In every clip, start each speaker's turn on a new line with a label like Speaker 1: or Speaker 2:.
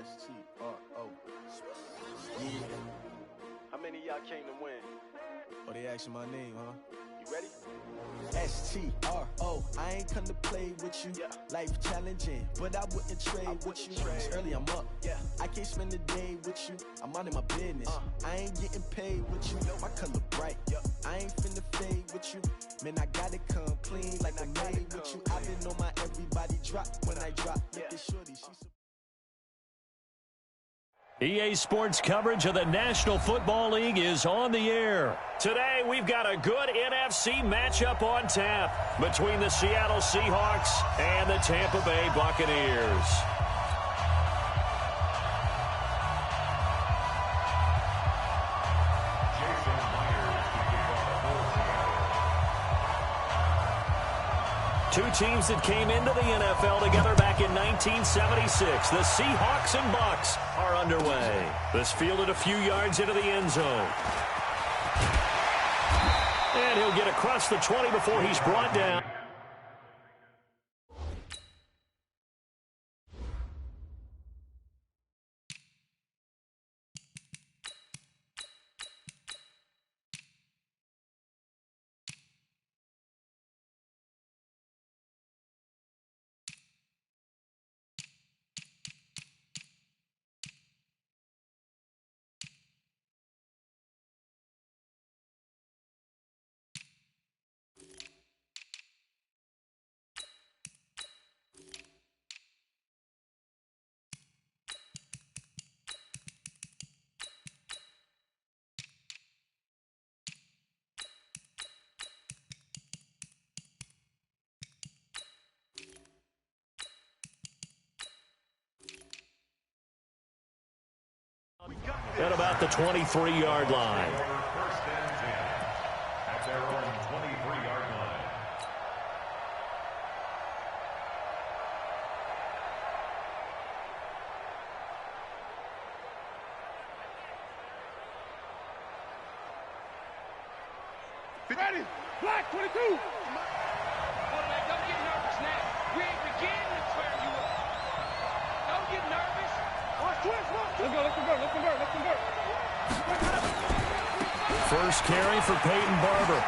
Speaker 1: S-T-R-O. Yeah.
Speaker 2: How many of y'all came to win?
Speaker 1: Oh, they asking my name, huh?
Speaker 2: You ready?
Speaker 1: S-T-R-O. I ain't come to play with you.
Speaker 2: Yeah.
Speaker 1: Life challenging, but I wouldn't trade with you. It's early, I'm up.
Speaker 2: Yeah.
Speaker 1: I can't spend the day with you. I'm minding my business. I ain't getting paid with you. My color bright. I ain't finna fade with you. Man, I gotta come clean like I made with you. I've been on my everybody drop when I drop. Look at shorty, she's
Speaker 3: EA Sports coverage of the National Football League is on the air. Today, we've got a good NFC matchup on tap between the Seattle Seahawks and the Tampa Bay Buccaneers. Two teams that came into the NFL together back in 1976. The Seahawks and Bucs are underway. This fielded a few yards into the end zone. And he'll get across the 20 before he's brought down. At about the 23-yard line.
Speaker 4: First and 10 at their own 23-yard line.
Speaker 5: Ready? Black 22. Quarterback, don't get nervous now. We ain't beginning to tear you up. Don't get nervous. Watch twist, watch. Let's go, let's convert, let's convert, let's convert.
Speaker 3: First carry for Peyton Barber.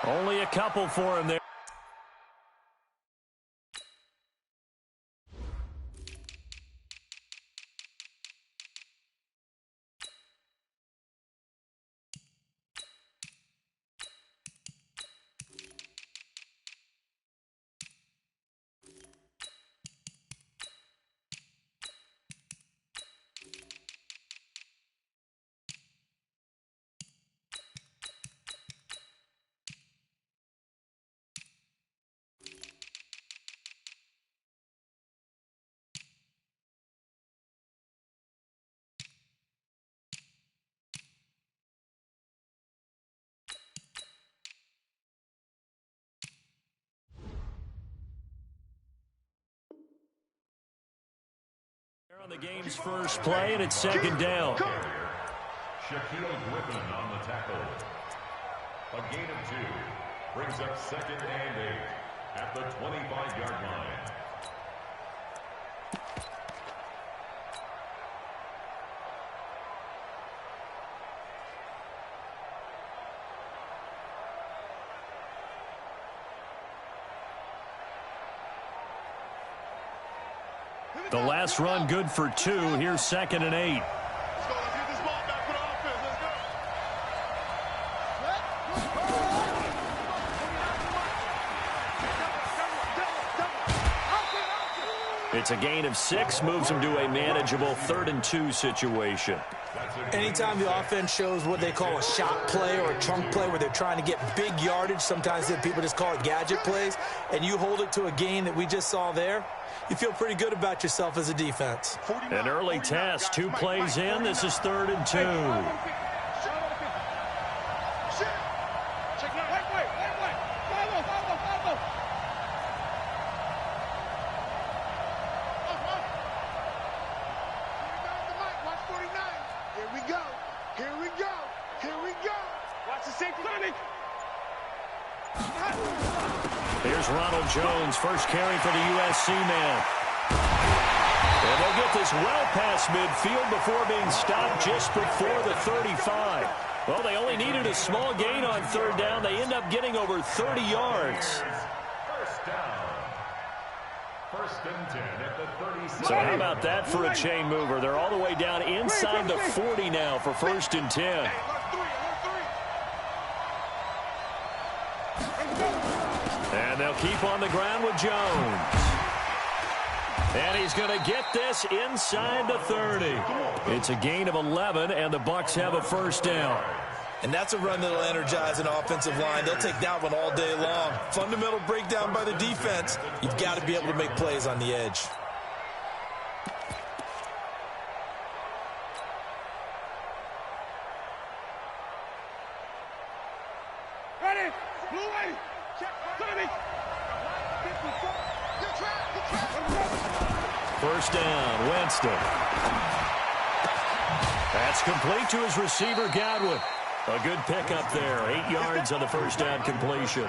Speaker 3: Only a couple for him there. On the game's first play, and it's second down.
Speaker 4: Shaquille Griffin on the tackle. A gain of 2 brings up second and 8 at the 25-yard line.
Speaker 3: The last run good for 2. Here's second and 8.
Speaker 5: Let's go, let's get this ball back for the offense. Let's go.
Speaker 3: It's a gain of 6, moves them to a manageable 3rd and 2 situation.
Speaker 6: Anytime the offense shows what they call a shot play or a chunk play where they're trying to get big yardage, sometimes people just call it gadget plays, and you hold it to a gain that we just saw there, you feel pretty good about yourself as a defense.
Speaker 3: An early test, 2 plays in. This is 3rd and 2. Here's Ronald Jones, first carry for the USC man. And they'll get this well past midfield before being stopped just before the 35. Well, they only needed a small gain on third down. They end up getting over 30 yards.
Speaker 4: First down. First and 10 at the 36.
Speaker 3: So how about that for a chain mover? They're all the way down inside the 40 now for first and 10. And they'll keep on the ground with Jones. And he's going to get this inside the 30. It's a gain of 11, and the Bucs have a first down.
Speaker 6: And that's a run that'll energize an offensive line. They'll take that one all day long. Fundamental breakdown by the defense. You've got to be able to make plays on the edge.
Speaker 5: Ready? Blue way. Check. Look at me.
Speaker 3: First down, Winston. That's complete to his receiver, Godwin. A good pickup there. 8 yards on the first down completion.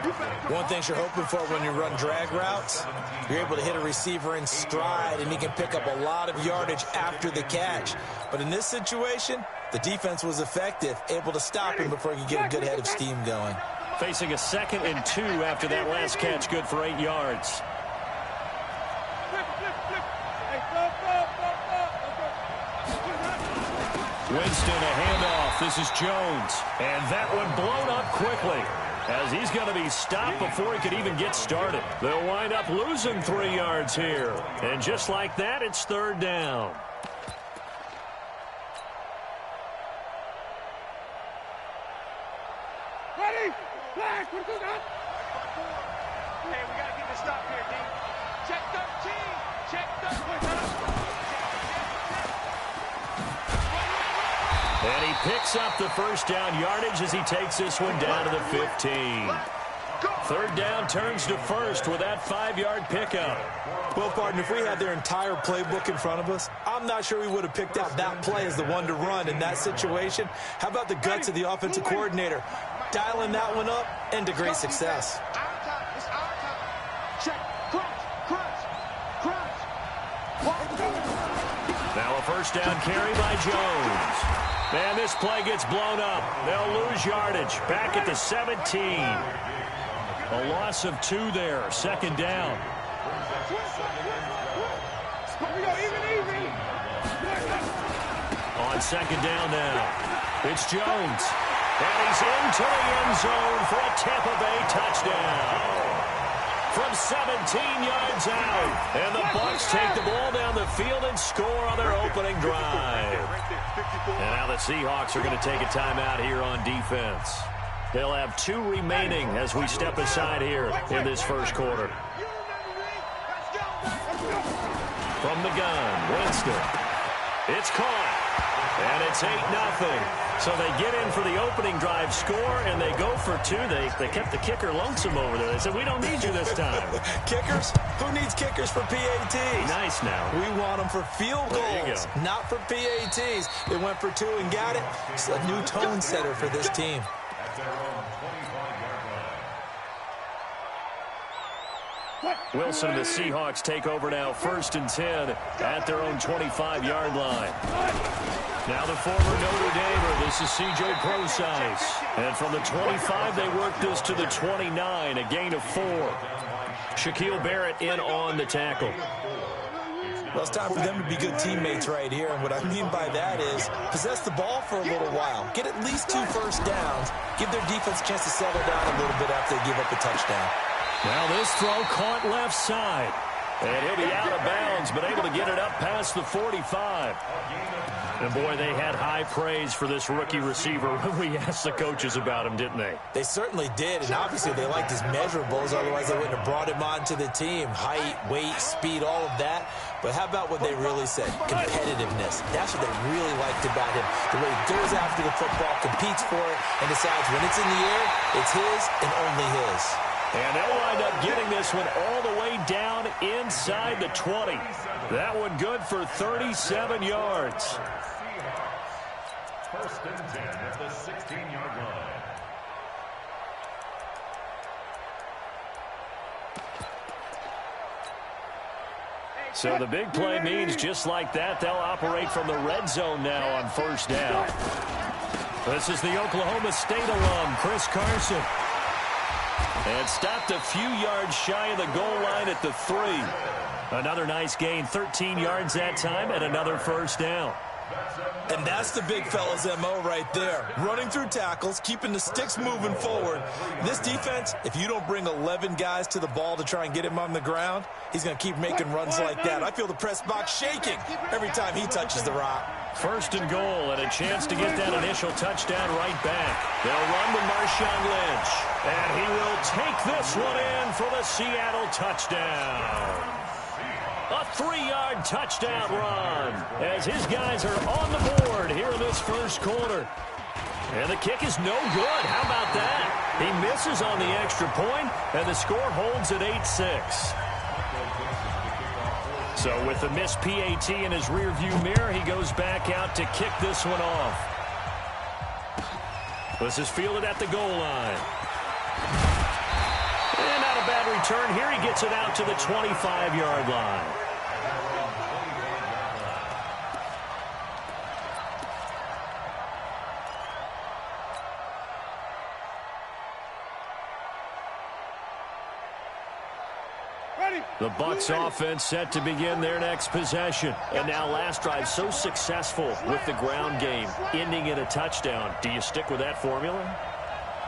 Speaker 6: One thing you're hoping for when you run drag routes, you're able to hit a receiver in stride, and he can pick up a lot of yardage after the catch. But in this situation, the defense was effective, able to stop him before he could get a good head of steam going.
Speaker 3: Facing a 2nd and 2 after that last catch, good for 8 yards. Winston, a handoff. This is Jones. And that one blown up quickly, as he's going to be stopped before he could even get started. They'll wind up losing 3 yards here. And just like that, it's third down.
Speaker 5: Ready? Flag. What is that? Hey, we got to get this stop here, D. Check 13. Check 13.
Speaker 3: And he picks up the first down yardage as he takes this one down to the 15. Third down turns to first with that 5-yard pickup.
Speaker 6: Well, partner, if we had their entire playbook in front of us, I'm not sure we would have picked out that play as the one to run in that situation. How about the guts of the offensive coordinator? Dialing that one up into great success.
Speaker 3: Now a first down carry by Jones. Man, this play gets blown up. They'll lose yardage. Back at the 17. A loss of 2 there. Second down. On second down now. It's Jones. And he's into the end zone for a Tampa Bay touchdown. From 17 yards out. And the Bucs take the ball down the field and score on their opening drive. And now the Seahawks are going to take a timeout here on defense. They'll have 2 remaining as we step aside here in this first quarter. From the gun, Winston. It's caught. And it's 8-0. So they get in for the opening drive score, and they go for 2. They kept the kicker lonesome over there. They said, we don't need you this time.
Speaker 6: Kickers? Who needs kickers for PATs?
Speaker 3: Nice now.
Speaker 6: We want them for field goals, not for PATs. They went for 2 and got it. It's a new tone setter for this team.
Speaker 3: Wilson and the Seahawks take over now, first and 10 at their own 25-yard line. Now the former Notre Damer, this is C.J. Prosise. And from the 25, they work this to the 29, a gain of 4. Shaquille Barrett in on the tackle.
Speaker 6: Well, it's time for them to be good teammates right here. And what I mean by that is possess the ball for a little while. Get at least 2 first downs. Give their defense a chance to settle down a little bit after they give up a touchdown.
Speaker 3: Now this throw caught left side. And he'll be out of bounds, but able to get it up past the 45. And, boy, they had high praise for this rookie receiver when we asked the coaches about him, didn't they?
Speaker 6: They certainly did, and obviously they liked his measurables. Otherwise, they wouldn't have brought him onto the team. Height, weight, speed, all of that. But how about what they really said? Competitiveness. That's what they really liked about him. The way he goes after the football, competes for it, and decides when it's in the air, it's his and only his.
Speaker 3: And they'll wind up getting this one all the way down inside the 20. That one good for 37 yards.
Speaker 4: First and 10 at the 16-yard line.
Speaker 5: Hey,
Speaker 3: So the big play means just like that, they'll operate from the red zone now on first down. This is the Oklahoma State alum, Chris Carson. And stopped a few yards shy of the goal line at the 3. Another nice gain, 13 yards that time, and another first down.
Speaker 6: And that's the big fella's MO right there. Running through tackles, keeping the sticks moving forward. This defense, if you don't bring 11 guys to the ball to try and get him on the ground, he's going to keep making runs like that. I feel the press box shaking every time he touches the rock.
Speaker 3: First and goal, and a chance to get that initial touchdown right back. They'll run to Marshawn Lynch, and he will take this one in for the Seattle touchdown. A 3-yard touchdown run as his guys are on the board here in this first quarter. And the kick is no good. How about that? He misses on the extra point, and the score holds at 8-6. So with the missed PAT in his rearview mirror, he goes back out to kick this one off. This is fielded at the goal line. And not a bad return here. He gets it out to the 25-yard line. The Bucs offense set to begin their next possession. And now last drive so successful with the ground game, ending in a touchdown. Do you stick with that formula?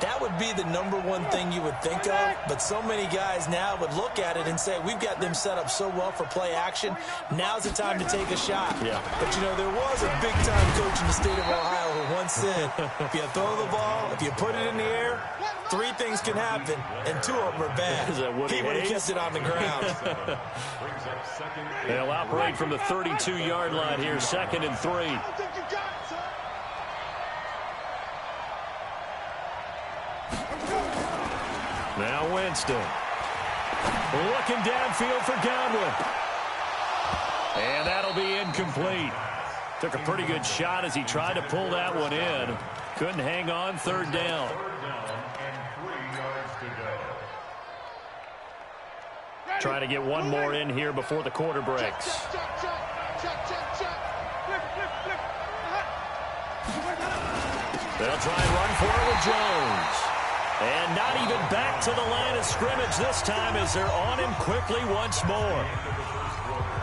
Speaker 6: That would be the number one thing you would think of, but so many guys now would look at it and say, we've got them set up so well for play action, now's the time to take a shot. Yeah. But, you know, there was a big-time coach in the state of Ohio who once said, if you throw the ball, if you put it in the air, 3 things can happen, and 2 of them are bad. He would have kept it on the ground.
Speaker 3: They'll operate from the 32-yard line here, 2nd and 3. Now Winston. Looking downfield for Godwin. And that'll be incomplete. Took a pretty good shot as he tried to pull that one in. Couldn't hang on, 3rd down. Trying to get one more in here before the quarter breaks. They'll try and run for it with Jones. And not even back to the line of scrimmage this time as they're on him quickly once more.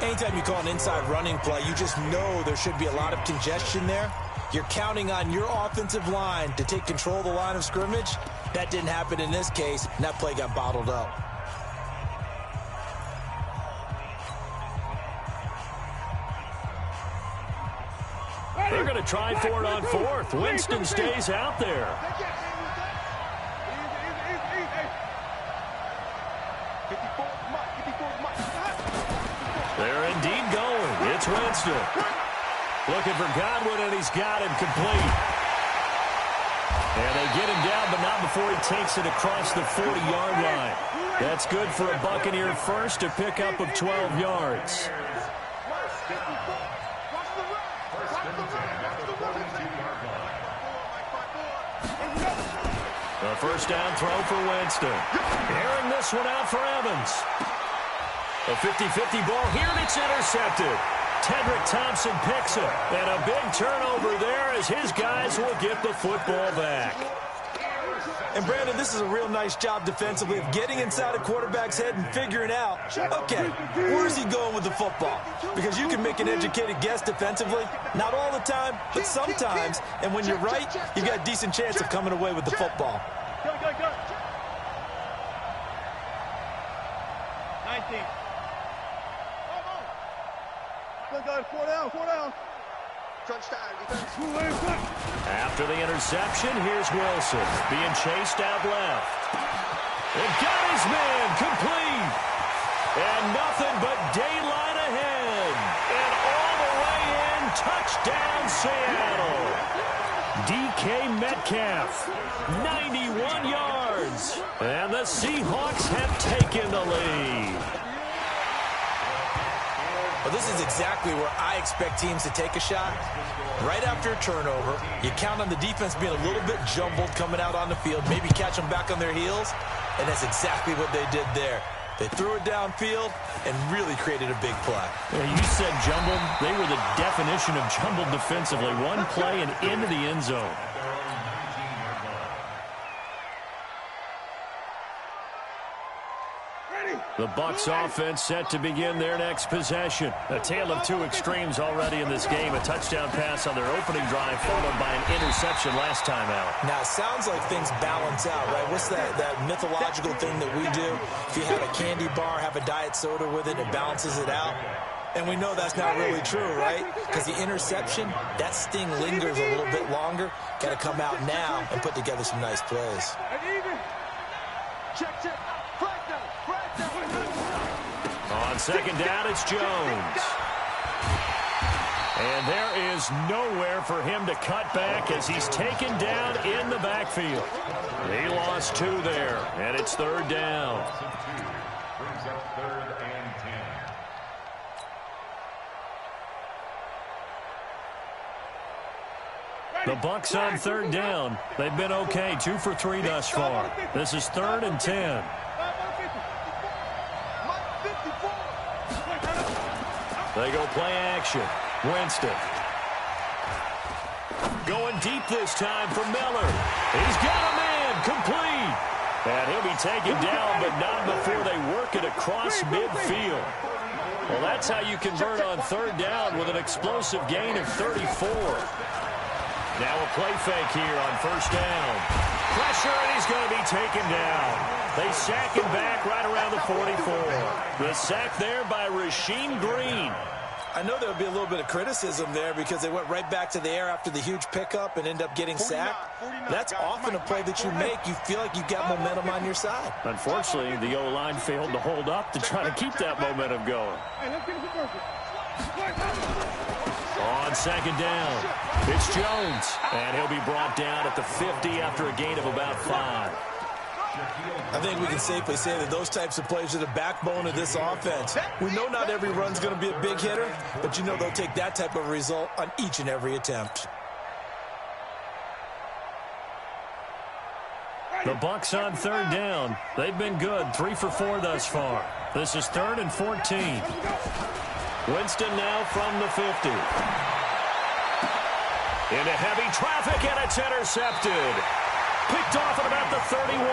Speaker 6: Anytime you call an inside running play, you just know there should be a lot of congestion there. You're counting on your offensive line to take control of the line of scrimmage. That didn't happen in this case, and that play got bottled up.
Speaker 3: They're going to try for it on 4th. Winston stays out there. They're indeed going. It's Winston. Looking for Godwin, and he's got him complete. And they get him down, but not before he takes it across the 40-yard line. That's good for a Buccaneer first, a pickup of 12 yards. A first down throw for Winston. Airing this one out for Evans. A 50-50 ball here, and it's intercepted. Tedrick Thompson picks it. And a big turnover there as his guys will get the football back.
Speaker 6: And, Brandon, this is a real nice job defensively of getting inside a quarterback's head and figuring out, okay, where's he going with the football? Because you can make an educated guess defensively, not all the time, but sometimes. And when you're right, you've got a decent chance of coming away with the football.
Speaker 5: Go. 19. Go, 4 down.
Speaker 3: After the interception, here's Wilson being chased out left. It got his man complete. And nothing but daylight ahead. And all the way in, touchdown Seattle. DK Metcalf, 91 yards. And the Seahawks have taken the lead.
Speaker 6: Well, this is exactly where I expect teams to take a shot. Right after a turnover, you count on the defense being a little bit jumbled coming out on the field, maybe catch them back on their heels, and that's exactly what they did there. They threw it downfield and really created a big play.
Speaker 3: Yeah, you said jumbled. They were the definition of jumbled defensively. One play and into the end zone. The Bucs offense set to begin their next possession. A tale of two extremes already in this game. A touchdown pass on their opening drive followed by an interception last time out.
Speaker 6: Now, it sounds like things balance out, right? What's that mythological thing that we do? If you have a candy bar, have a diet soda with it, it balances it out. And we know that's not really true, right? Because the interception, that sting lingers a little bit longer. Got to come out now and put together some nice plays.
Speaker 5: Check.
Speaker 3: On second down, it's Jones. And there is nowhere for him to cut back as he's taken down in the backfield. He lost 2 there, and it's third down.
Speaker 4: Brings up 3rd and 10.
Speaker 3: The Bucs on third down. They've been okay, 2 for 3 thus far. This is 3rd and 10. They go play action. Winston. Going deep this time for Miller. He's got a man complete. And he'll be taken down, but not before they work it across midfield. Well, that's how you convert on third down with an explosive gain of 34. Now a play fake here on first down. Pressure, and he's going to be taken down. They sack him back right around the 44. The sack there by Rasheem Green.
Speaker 6: I know there would be a little bit of criticism there because they went right back to the air after the huge pickup and end up getting sacked. That's often a play that you make. You feel like you've got momentum on your side.
Speaker 3: Unfortunately, the O-line failed to hold up to try to keep that momentum going. On second down, it's Jones. And he'll be brought down at the 50 after a gain of about 5.
Speaker 6: I think we can safely say that those types of plays are the backbone of this offense. We know not every run's going to be a big hitter, but you know they'll take that type of result on each and every attempt.
Speaker 3: The Bucs on third down. They've been good, 3 for 4 thus far. This is 3rd and 14. Winston now from the 50. Into heavy traffic, and it's intercepted. Picked off at about the 31.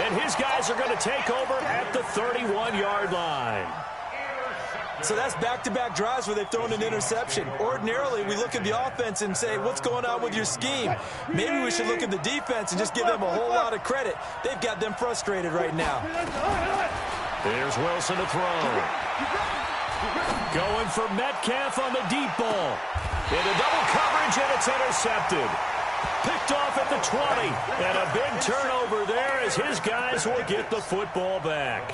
Speaker 3: And his guys are going to take over at the 31-yard line.
Speaker 6: So that's back-to-back drives where they've thrown an interception. Ordinarily, we look at the offense and say, what's going on with your scheme? Maybe we should look at the defense and just give them a whole lot of credit. They've got them frustrated right now.
Speaker 3: Here's Wilson to throw. Going for Metcalf on the deep ball. Into double coverage, and it's intercepted. Picked off at the 20. And a big turnover there as his guys will get the football back.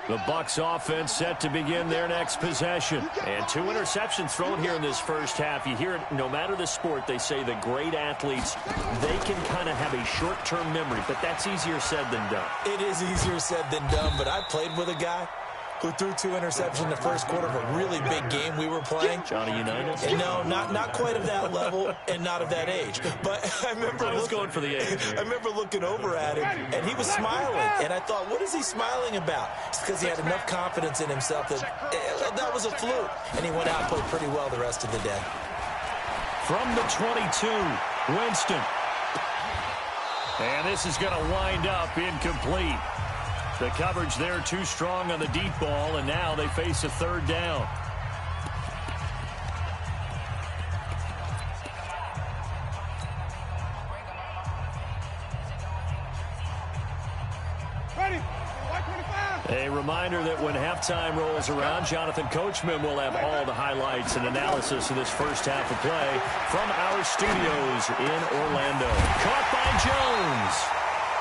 Speaker 3: The Bucs offense set to begin their next possession. And 2 interceptions thrown here in this first half. You hear it, no matter the sport, they say the great athletes, they can kind of have a short-term memory, but that's easier said than done.
Speaker 6: It is easier said than done, but I played with a guy who threw 2 interceptions in the first quarter of a really big game we were playing.
Speaker 3: Johnny Unitas?
Speaker 6: No, not quite of that level and not of that age. But I remember
Speaker 3: going for the age.
Speaker 6: I remember looking over at him, and he was smiling. And I thought, what is he smiling about? It's because he had enough confidence in himself that that was a fluke. And he went out and played pretty well the rest of the day.
Speaker 3: From the 22, Winston. And this is going to wind up incomplete. The coverage there too strong on the deep ball, and now they face a third down. A reminder that when halftime rolls around, Jonathan Coachman will have all the highlights and analysis of this first half of play from our studios in Orlando. Caught by Jones.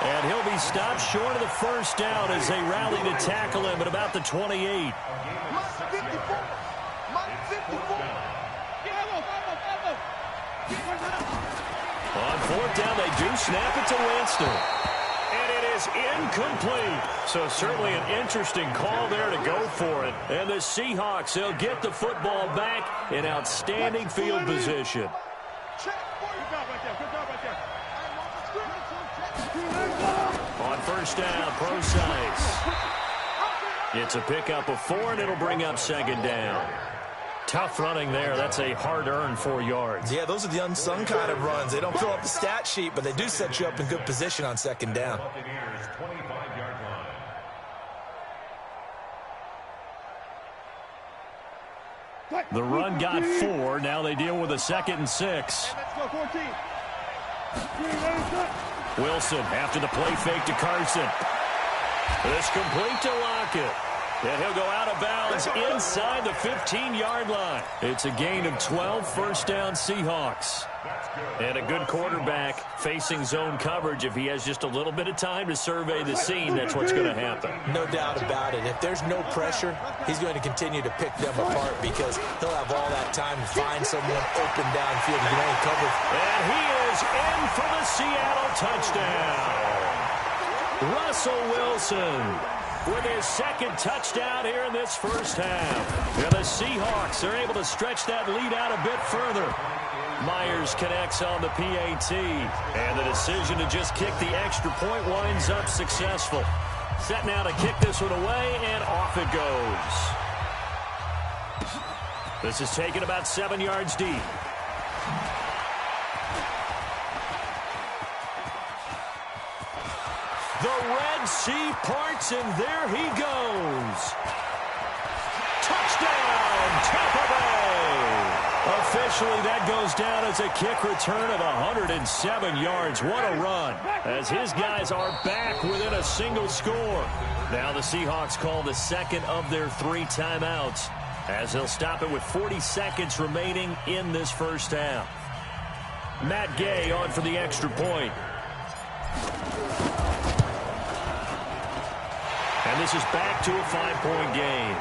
Speaker 3: And he'll be stopped short of the first down as they rally to tackle him at about the 28. On fourth down, they do snap it to Winston. And it is incomplete. So certainly an interesting call there to go for it. And the Seahawks, they'll get the football back in outstanding field position. first down, Procise. It's a pickup of 4, and it'll bring up second down. Tough running there. That's a hard-earned 4 yards.
Speaker 6: Yeah, those are the unsung kind of runs. They don't fill up the stat sheet, but they do set you up in good position on second down.
Speaker 3: The run got 4. Now they deal with a 2nd and 6. Wilson after the play fake to Carson. It's complete to Lockett. And he'll go out of bounds inside the 15-yard line. It's a gain of 12, first down Seahawks. And a good quarterback facing zone coverage. If he has just a little bit of time to survey the scene, that's what's going to happen.
Speaker 6: No doubt about it. If there's no pressure, he's going to continue to pick them apart because he'll have all that time to find someone open downfield. He can only cover.
Speaker 3: And he is in for the Seattle touchdown. Russell Wilson with his 2nd touchdown here in this first half. And the Seahawks are able to stretch that lead out a bit further. Myers connects on the PAT. And the decision to just kick the extra point winds up successful. Set now to kick this one away, and off it goes. This is taken about 7 yards deep. The Red Sea parts, and there he goes. Touchdown, Tampa Bay. Officially, that goes down as a kick return of 107 yards. What a run, as his guys are back within a single score. Now the Seahawks call the 2nd of their 3 timeouts, as they'll stop it with 40 seconds remaining in this first half. Matt Gay on for the extra point. And this is back to a 5-point game.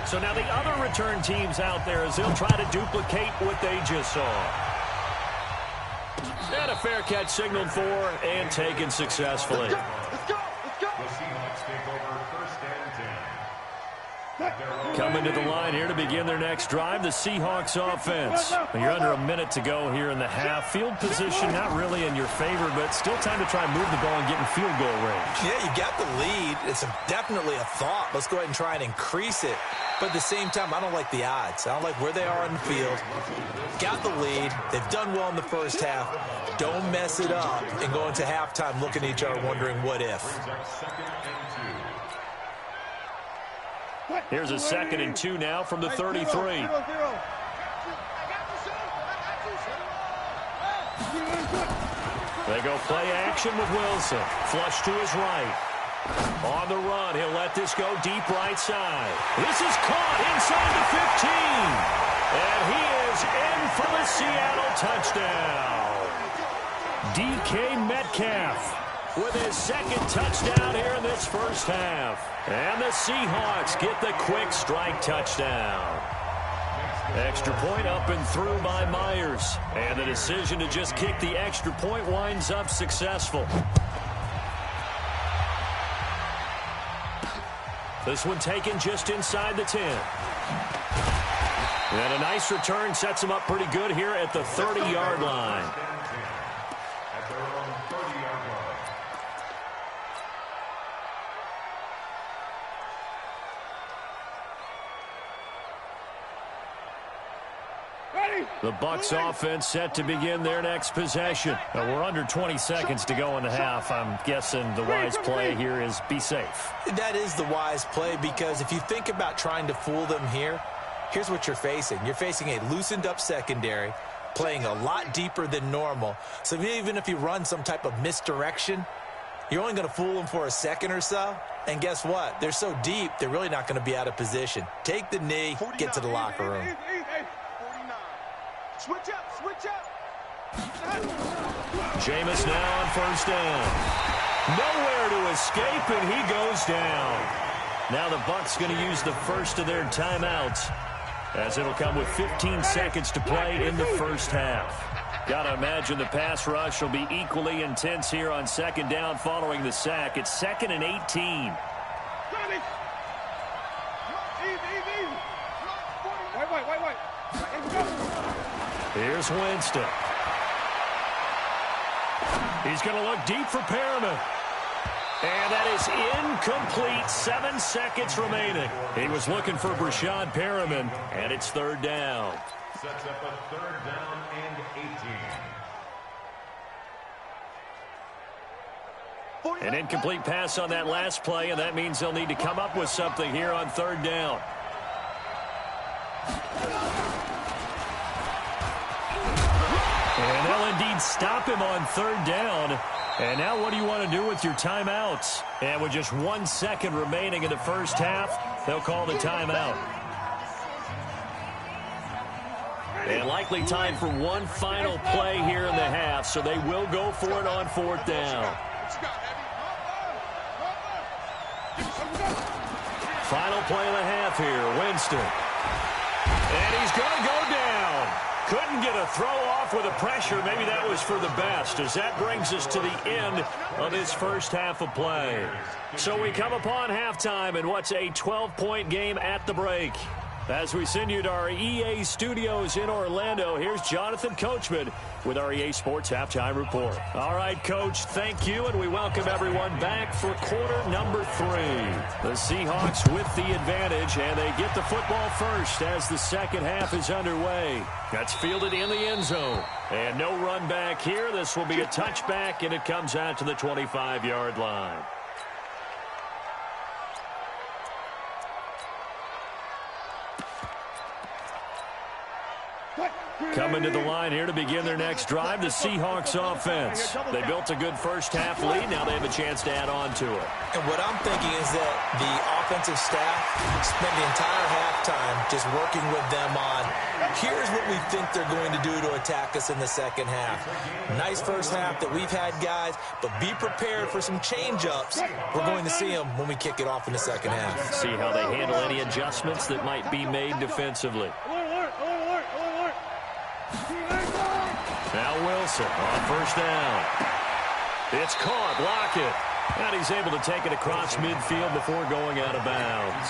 Speaker 3: So now the other return teams out there as they'll try to duplicate what they just saw. And a fair catch signaled for and taken successfully.
Speaker 5: Let's go. The Seahawks take over first and 10.
Speaker 3: Coming to the line here to begin their next drive, the Seahawks offense. You're under a minute to go here in the half. Field position not really in your favor, but still time to try and move the ball and get in field goal range.
Speaker 6: Yeah, you got the lead. It's definitely a thought. Let's go ahead and try and increase it. But at the same time, I don't like the odds. I don't like where they are on the field. Got the lead. They've done well in the first half. Don't mess it up and go into halftime looking at each other wondering what if.
Speaker 3: Here's a 2nd and 2 now from the 33. They go play action with Wilson. Flush to his right. On the run, he'll let this go deep right side. This is caught inside the 15. And he is in for the Seattle touchdown. DK Metcalf with his 2nd touchdown here in this first half. And the Seahawks get the quick strike touchdown. Extra point up and through by Myers. And the decision to just kick the extra point winds up successful. This one taken just inside the 10. And a nice return sets him up pretty good here at the 30-yard line. The Bucs offense set to begin their next possession. We're under 20 seconds to go in the half. I'm guessing the wise play here is be safe.
Speaker 6: That is the wise play because if you think about trying to fool them here, here's what you're facing. You're facing a loosened up secondary, playing a lot deeper than normal. So even if you run some type of misdirection, you're only going to fool them for a second or so. And guess what? They're so deep, they're really not going to be out of position. Take the knee, get to the locker room.
Speaker 5: Switch up.
Speaker 3: Jameis now on first down. Nowhere to escape, and he goes down. Now the Bucs going to use the first of their timeouts, as it'll come with 15 seconds to play in the first half. Got to imagine the pass rush will be equally intense here on second down following the sack. It's 2nd and 18. Here's Winston. He's going to look deep for Perriman. And that is incomplete. 7 seconds remaining. He was looking for Breshad Perriman, and it's third down.
Speaker 4: Sets up a third down and 18.
Speaker 3: An incomplete pass on that last play, and that means they'll need to come up with something here on third down. And they'll indeed stop him on third down. And now what do you want to do with your timeouts? And with just 1 second remaining in the first half, they'll call the timeout. And likely time for one final play here in the half, so they will go for it on fourth down. Final play of the half here, Winston. And he's going to go down. Couldn't get a throw off with the pressure. Maybe that was for the best, as that brings us to the end of this first half of play. So we come upon halftime in what's a 12-point game at the break. As we send you to our EA studios in Orlando, here's Jonathan Coachman with our EA Sports Halftime Report. All right, Coach, thank you, and we welcome everyone back for quarter number 3. The Seahawks with the advantage, and they get the football first as the second half is underway. That's fielded in the end zone. And no run back here. This will be a touchback, and it comes out to the 25-yard line. Coming to the line here to begin their next drive, the Seahawks offense. They built a good first half lead. Now they have a chance to add on to it.
Speaker 6: And what I'm thinking is that the offensive staff spent the entire halftime just working with them on, here's what we think they're going to do to attack us in the second half. Nice first half that we've had, guys, but be prepared for some change-ups. We're going to see them when we kick it off in the second half.
Speaker 3: See how they handle any adjustmts that might be made defensively. Now Wilson on first down. It's caught. Lockett. And he's able to take it across midfield before going out of bounds.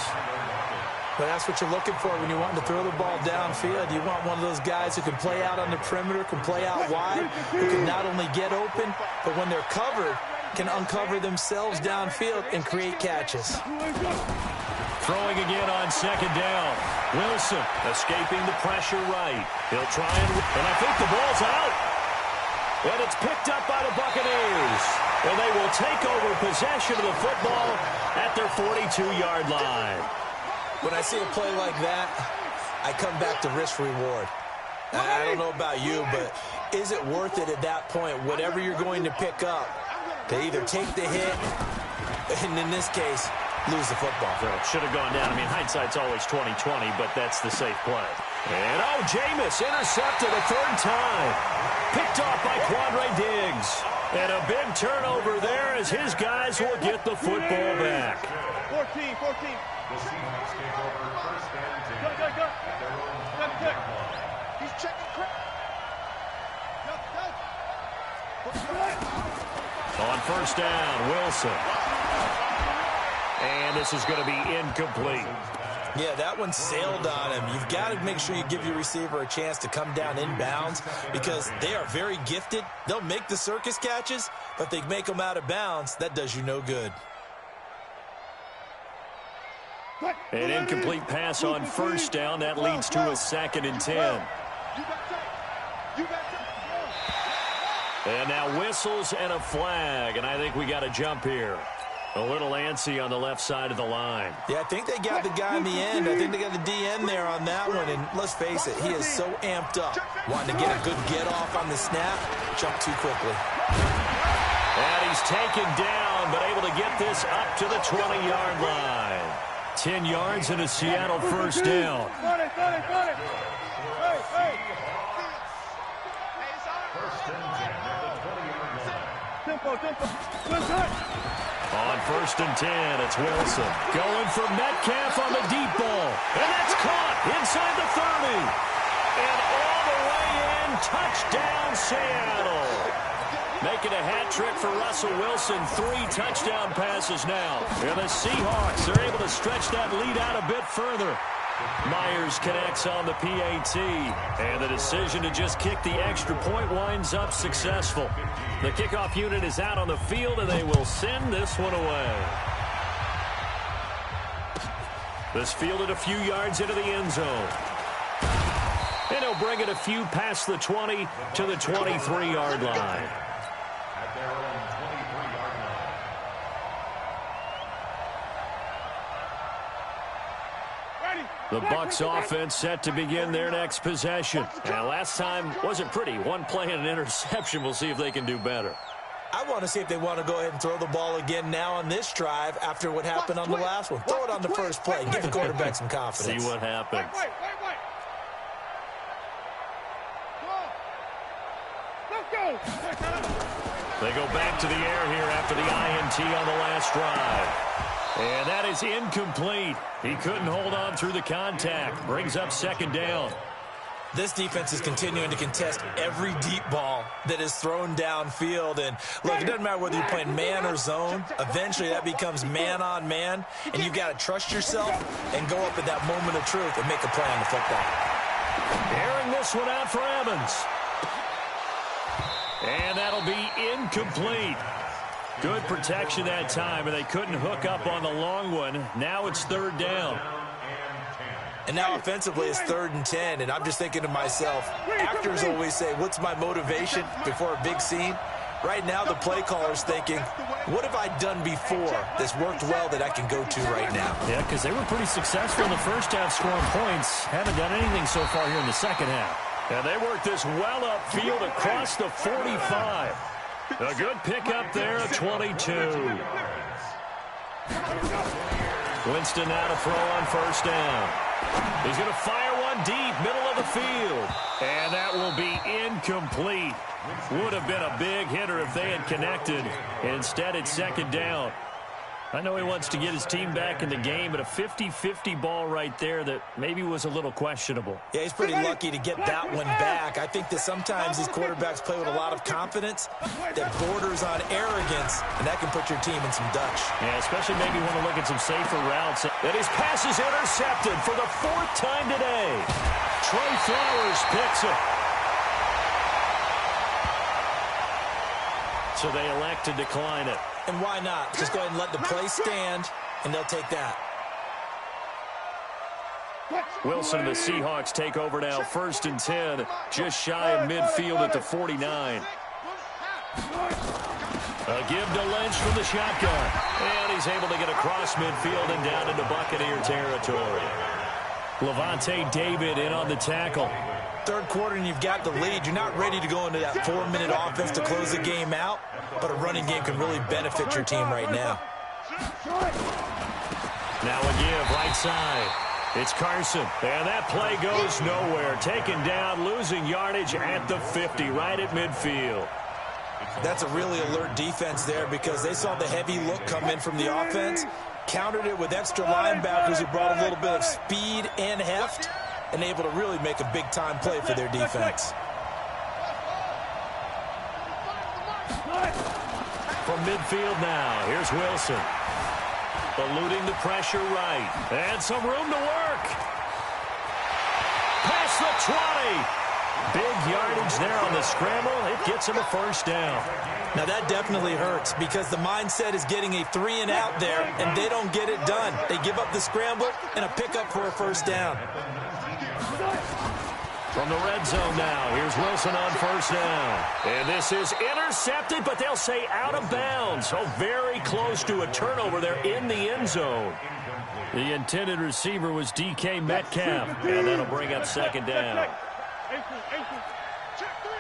Speaker 6: But that's what you're looking for when you want to throw the ball downfield. You want one of those guys who can play out on the perimeter, can play out wide, who can not only get open, but when they're covered, can uncover themselves downfield and create catches.
Speaker 3: Throwing again on second down. Wilson escaping the pressure right. He'll try and I think the ball's out. And it's picked up by the Buccaneers. And they will take over possession of the football at their 42-yard line.
Speaker 6: When I see a play like that, I come back to risk-reward. I don't know about you, but is it worth it at that point, whatever you're going to pick up, to either take the hit, and in this case, lose the football?
Speaker 3: So it should have gone down. I mean, hindsight's always 20/20, but that's the safe play. And, Jameis intercepted a third time. Picked off by Quandre Diggs. And a big turnover there as his guys will get the football back.
Speaker 5: 14.
Speaker 4: The Seahawks take over first and 10.
Speaker 5: Go. He's checking quick.
Speaker 3: On first down, Wilson. And this is going to be incomplete.
Speaker 6: Yeah, that one sailed on him. You've got to make sure you give your receiver a chance to come down inbounds because they are very gifted. They'll make the circus catches, but they make them out of bounds. That does you no good.
Speaker 3: An incomplete pass on first down. That leads to a 2nd and 10. And now whistles and a flag, and I think we got a jump here. A little antsy on the left side of the line.
Speaker 6: Yeah, I think they got the guy in the end. I think they got the DN there on that one. And let's face it, he is so amped up. Wanting to get a good get-off on the snap, jump too quickly.
Speaker 3: And he's taken down, but able to get this up to the 20-yard line. 10 yards and a Seattle first down.
Speaker 5: Got it. Hey.
Speaker 4: First and 10 at the 20-yard line.
Speaker 5: Tempo.
Speaker 3: On first and 10, it's Wilson. Going for Metcalf on the deep ball. And that's caught inside the 30. And all the way in, touchdown Seattle. Making a hat trick for Russell Wilson. 3 touchdown passes now. And the Seahawks are able to stretch that lead out a bit further. Myers connects on the PAT, and the decision to just kick the extra point winds up successful. The kickoff unit is out on the field, and they will send this one away. This fielded a few yards into the end zone. And he'll bring it a few past the 20 to the 23-yard line.
Speaker 4: At their own 23-yard line.
Speaker 3: The Bucs offense set to begin their next possession. And last time wasn't pretty. One play and an interception. We'll see if they can do better.
Speaker 6: I want to see if they want to go ahead and throw the ball again now on this drive after what happened on the last one. Throw it on the first play. Give the quarterback some confidence.
Speaker 3: See what happens. They go back to the air here after the INT on the last drive. And that is incomplete. He couldn't hold on through the contact. Brings up second down.
Speaker 6: This defense is continuing to contest every deep ball that is thrown downfield. And, look, it doesn't matter whether you're playing man or zone. Eventually, that becomes man-on-man. And you've got to trust yourself and go up at that moment of truth and make a play on the football.
Speaker 3: Airing this one out for Evans. And that'll be incomplete. Good protection that time, and they couldn't hook up on the long one. Now it's third down.
Speaker 6: And now offensively it's 3rd and 10, and I'm just thinking to myself, actors always say, what's my motivation before a big scene? Right now the play caller's thinking, what have I done before that's worked well that I can go to right now?
Speaker 3: Yeah, because they were pretty successful in the first half scoring points. Haven't done anything so far here in the second half. And they worked this well upfield across the 45. A good pickup there at 22. Winston now to throw on first down. He's going to fire one deep, middle of the field. And that will be incomplete. Would have been a big hitter if they had connected. Instead, it's second down. I know he wants to get his team back in the game, but a 50-50 ball right there that maybe was a little questionable.
Speaker 6: Yeah, he's pretty lucky to get that one back. I think that sometimes these quarterbacks play with a lot of confidence that borders on arrogance, and that can put your team in some Dutch.
Speaker 3: Yeah, especially maybe want to look at some safer routes. And his pass is intercepted for the 4th time today. Trey Flowers picks it. So they elect to decline it.
Speaker 6: And why not? Just go ahead and let the play stand, and they'll take that.
Speaker 3: Wilson and the Seahawks take over now. 1st and 10, just shy of midfield at the 49. A give to Lynch from the shotgun. And he's able to get across midfield and down into Buccaneer territory. Levante David in on the tackle.
Speaker 6: 3rd quarter and you've got the lead. You're not ready to go into that 4-minute offense to close the game out, but a running game can really benefit your team right now.
Speaker 3: Now a give right side. It's Carson, and that play goes nowhere. Taken down, losing yardage at the 50, right at midfield.
Speaker 6: That's a really alert defense there because they saw the heavy look come in from the offense, countered it with extra linebackers who brought a little bit of speed and heft, and able to really make a big-time play for their defense.
Speaker 3: From midfield now, here's Wilson. Eluding the pressure right. And some room to work. Past the 20. Big yardage there on the scramble. It gets him a first down.
Speaker 6: Now that definitely hurts because the mindset is getting a 3-and-out there, and they don't get it done. They give up the scramble and a pickup for a first down.
Speaker 3: From the red zone now, here's Wilson on first down. And this is intercepted, but they'll say out of bounds. So very close to a turnover there in the end zone. The intended receiver was DK Metcalf, and that'll bring up second down.
Speaker 5: Check three.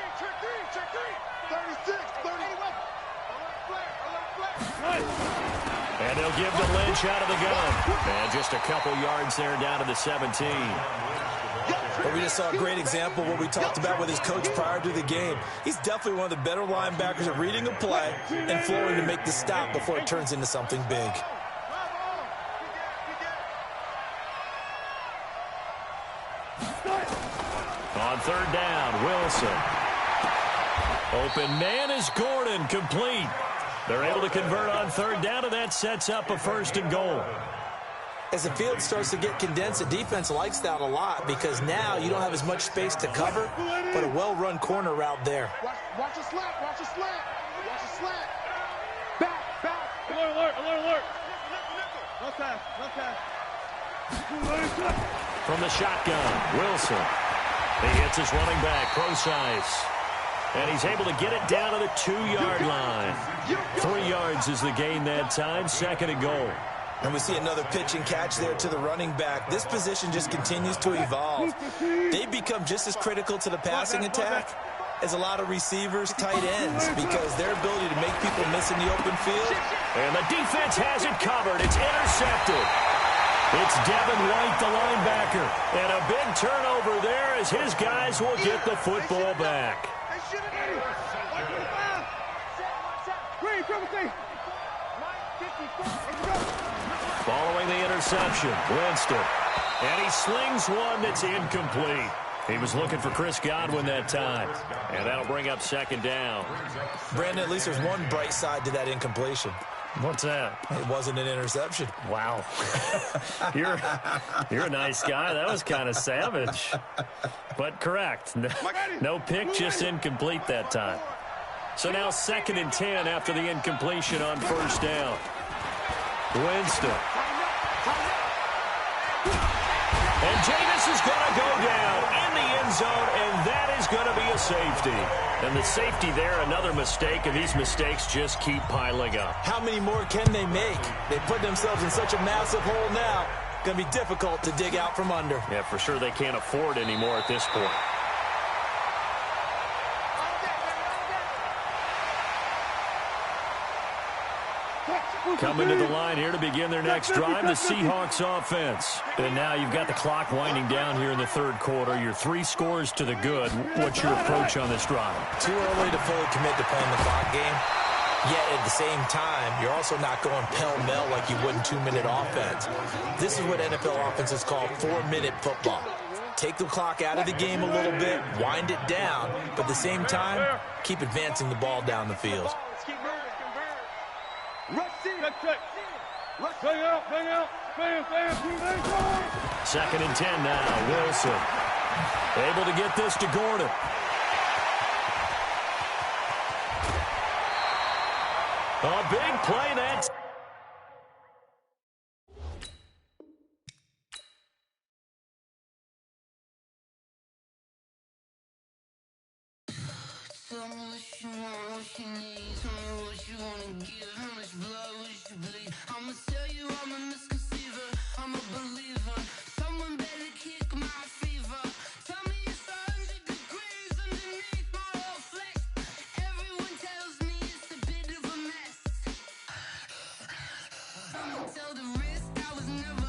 Speaker 5: 36, 31.
Speaker 3: And they'll give to Lynch out of the gun. And just a couple yards there down to the 17.
Speaker 6: But we just saw a great example of what we talked about with his coach prior to the game. He's definitely one of the better linebackers at reading a play and flowing to make the stop before it turns into something big.
Speaker 3: On third down, Wilson. Open man is Gordon, complete. They're able to convert on third down, and that sets up a 1st and goal.
Speaker 6: As the field starts to get condensed, the defense likes that a lot because now you don't have as much space to cover, but a well-run corner route there.
Speaker 5: Watch the slant, watch the slant, watch the slant. Back. Alert. Left pass.
Speaker 3: From the shotgun, Wilson. He hits his running back, Procise. And he's able to get it down to the 2-yard line. 3 yards is the gain that time, 2nd and goal.
Speaker 6: And we see another pitch and catch there to the running back. This position just continues to evolve. They've become just as critical to the passing attack as a lot of receivers, tight ends, because their ability to make people miss in the open field.
Speaker 3: And the defense has it covered. It's intercepted. It's Devin White, the linebacker. And a big turnover there as his guys will get the football back. Following the interception, Winston. And he slings one that's incomplete. He was looking for Chris Godwin that time. And that'll bring up 2nd down.
Speaker 6: Brandon, at least there's one bright side to that incompletion.
Speaker 3: What's that?
Speaker 6: It wasn't an interception.
Speaker 3: Wow. You're a nice guy. That was kind of savage. But correct. No pick, just incomplete that time. So now 2nd and 10 after the incompletion on 1st down. Winston. And Jameis is going to go down in the end zone, and that is going to be a safety. And the safety there, another mistake, and these mistakes just keep piling up.
Speaker 6: How many more can they make? They put themselves in such a massive hole now. Going to be difficult to dig out from under.
Speaker 3: Yeah, for sure they can't afford anymore at this point. Coming to the line here to begin their next drive, the Seahawks offense. And now you've got the clock winding down here in the 3rd quarter. You're 3 scores to the good. What's your approach on this drive?
Speaker 6: Too early to fully commit to playing the clock game. Yet at the same time, you're also not going pell-mell like you would in 2-minute offense. This is what NFL offenses call 4-minute football. Take the clock out of the game a little bit, wind it down, but at the same time, keep advancing the ball down the field.
Speaker 5: Bang out.
Speaker 3: 2nd and 10 now. Wilson able to get this to Gordon. A big play that's...
Speaker 7: Tell me what you want, what you need. Tell me what you wanna give. How much blood would you bleed? I'ma tell you I'm a misconceiver. I'm a believer. Someone better kick my fever. Tell me it's 100 degrees underneath my whole flesh. Everyone tells me it's a bit of a mess. I'ma tell the risk I was never